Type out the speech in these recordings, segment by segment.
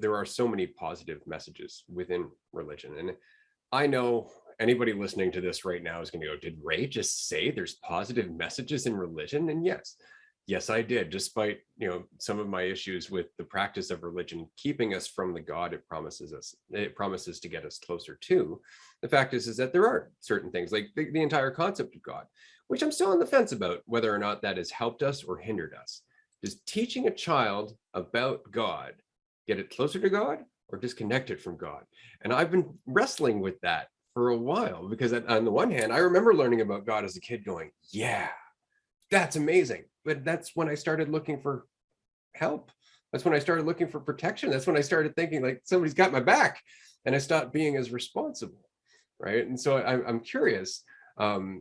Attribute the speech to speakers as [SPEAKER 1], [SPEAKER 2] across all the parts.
[SPEAKER 1] there are so many positive messages within religion. And I know anybody listening to this right now is going to go, did Ray just say there's positive messages in religion? And yes, I did, despite, some of my issues with the practice of religion keeping us from the God it promises to get us closer to. The fact is that there are certain things like the entire concept of God, which I'm still on the fence about whether or not that has helped us or hindered us. Does teaching a child about God get it closer to God or disconnect it from God? And I've been wrestling with that for a while, because on the one hand, I remember learning about God as a kid going, yeah, that's amazing. But that's when I started looking for help. That's when I started looking for protection. That's when I started thinking like somebody's got my back, and I stopped being as responsible. Right. And so I'm curious, how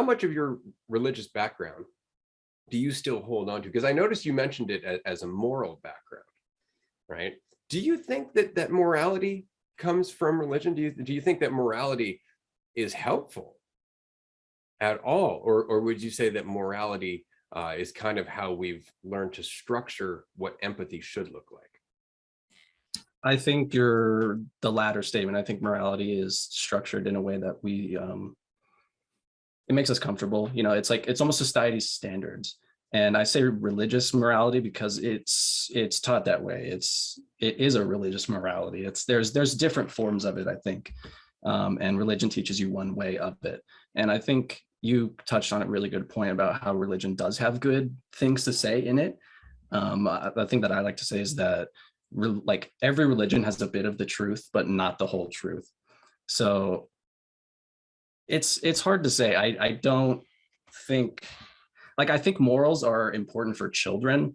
[SPEAKER 1] much of your religious background do you still hold on to? Because I noticed you mentioned it as a moral background, right? Do you think that morality comes from religion? Do you think that morality is helpful at all? Or would you say that morality is kind of how we've learned to structure what empathy should look like?
[SPEAKER 2] I think you're the latter statement. I think morality is structured in a way that it makes us comfortable. It's almost society's standards. And I say religious morality because it's taught that way. It is a religious morality. There's different forms of it, I think. And religion teaches you one way of it. And I think you touched on a really good point about how religion does have good things to say in it. The thing that I like to say is that like every religion has a bit of the truth, but not the whole truth. So it's hard to say. I don't think, I think morals are important for children,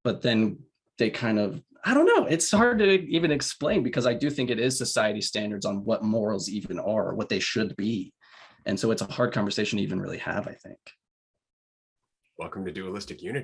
[SPEAKER 2] but then they kind of, I don't know. It's hard to even explain, because I do think it is society standards on what morals even are, what they should be. And so it's a hard conversation to even really have, I think.
[SPEAKER 1] Welcome to Dualistic Unity.